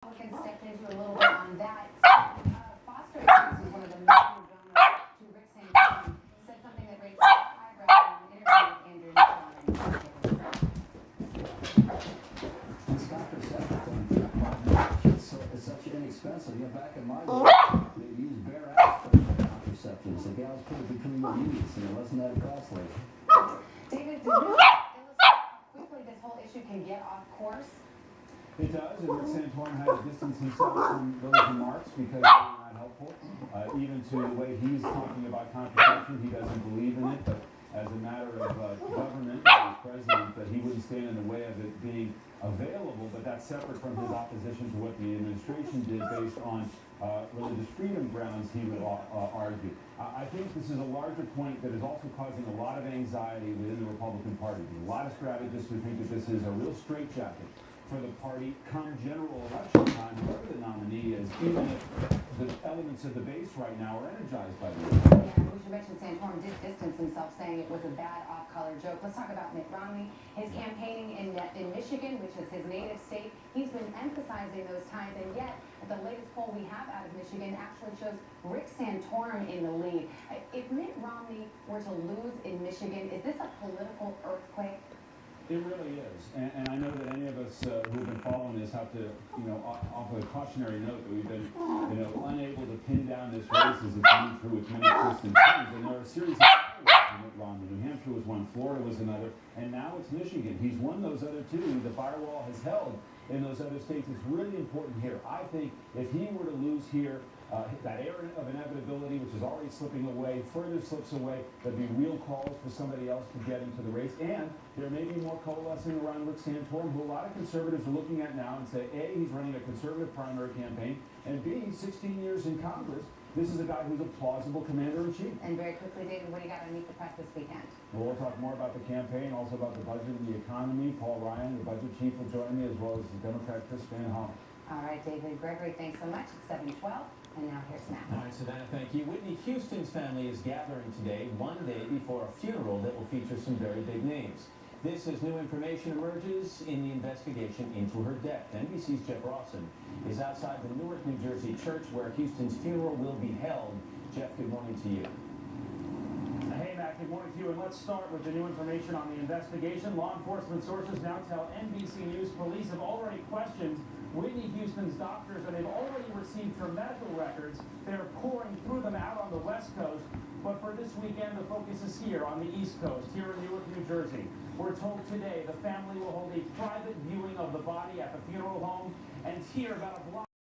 Can step into a little bit on that. Foster Jones is one of the major donors to Rick Santorum, said something that raised eyebrows in an interview with Andrew. This contraceptive is such inexpensive. You know, back in my day, they used bare ass contraceptives. The gals put it between their knees, and it wasn't that costly. David, does this illustrate how quickly this whole issue can get off course? It does, and Rick Santorum had to distance himself from those remarks because they were not helpful. Even to the way he's talking about contraception, he doesn't believe in it, but as a matter of government, as president, that he wouldn't stand in the way of it being available, but that's separate from his opposition to what the administration did based on religious freedom grounds, he would argue. I think this is a larger point that is also causing a lot of anxiety within the Republican Party. There's a lot of strategists who think that this is a real straitjacket for the party come general election time, whoever the nominee is, even if the elements of the base right now are energized by the issue. Yeah, we should mention Santorum did distance himself, saying it was a bad off-color joke. Let's talk about Mitt Romney. His campaigning in Michigan, which is his native state, he's been emphasizing those times, and yet the latest poll we have out of Michigan actually shows Rick Santorum in the lead. If Mitt Romney were to lose in Michigan, is this a political earthquake? It really is, and I know that any of us who have been following this have to, offer a cautionary note that we've been, unable to pin down this race as it's moved through its many twists and turns. And there are a series of failures in Mitt Romney. New Hampshire was one, Florida was another, and now it's Michigan. He's won those other two. The firewall has held in those other states. It's really important here. I think if he were to lose here, that air of inevitability, which is already slipping away, further slips away, there'd be real calls for somebody else to get into the race. And there may be more coalescing around Rick Santorum, who a lot of conservatives are looking at now and say, A, he's running a conservative primary campaign, and B, 16 years in Congress. This is a guy who's a plausible commander-in-chief. And very quickly, David, what do you got to meet the press this weekend? Well, we'll talk more about the campaign, also about the budget and the economy. Paul Ryan, the budget chief, will join me, as well as the Democrat Chris Van Hollen. All right, David Gregory, thanks so much. It's 7:12, and now here's Matt. All right, Savannah, thank you. Whitney Houston's family is gathering today, one day before a funeral that will feature some very big names. This as new information emerges in the investigation into her death. NBC's Jeff Rawson is outside the Newark, New Jersey church where Houston's funeral will be held. Jeff, good morning to you. Hey, Matt, good morning to you, and let's start with the new information on the investigation. Law enforcement sources now tell NBC News police have already questioned Whitney Houston's doctors, and they've already received her medical records. They're pouring through them out on the West Coast, but for this weekend, the focus is here on the East Coast, here in Newark, New Jersey. We're told today the family will hold a private viewing of the body at the funeral home, and here about a block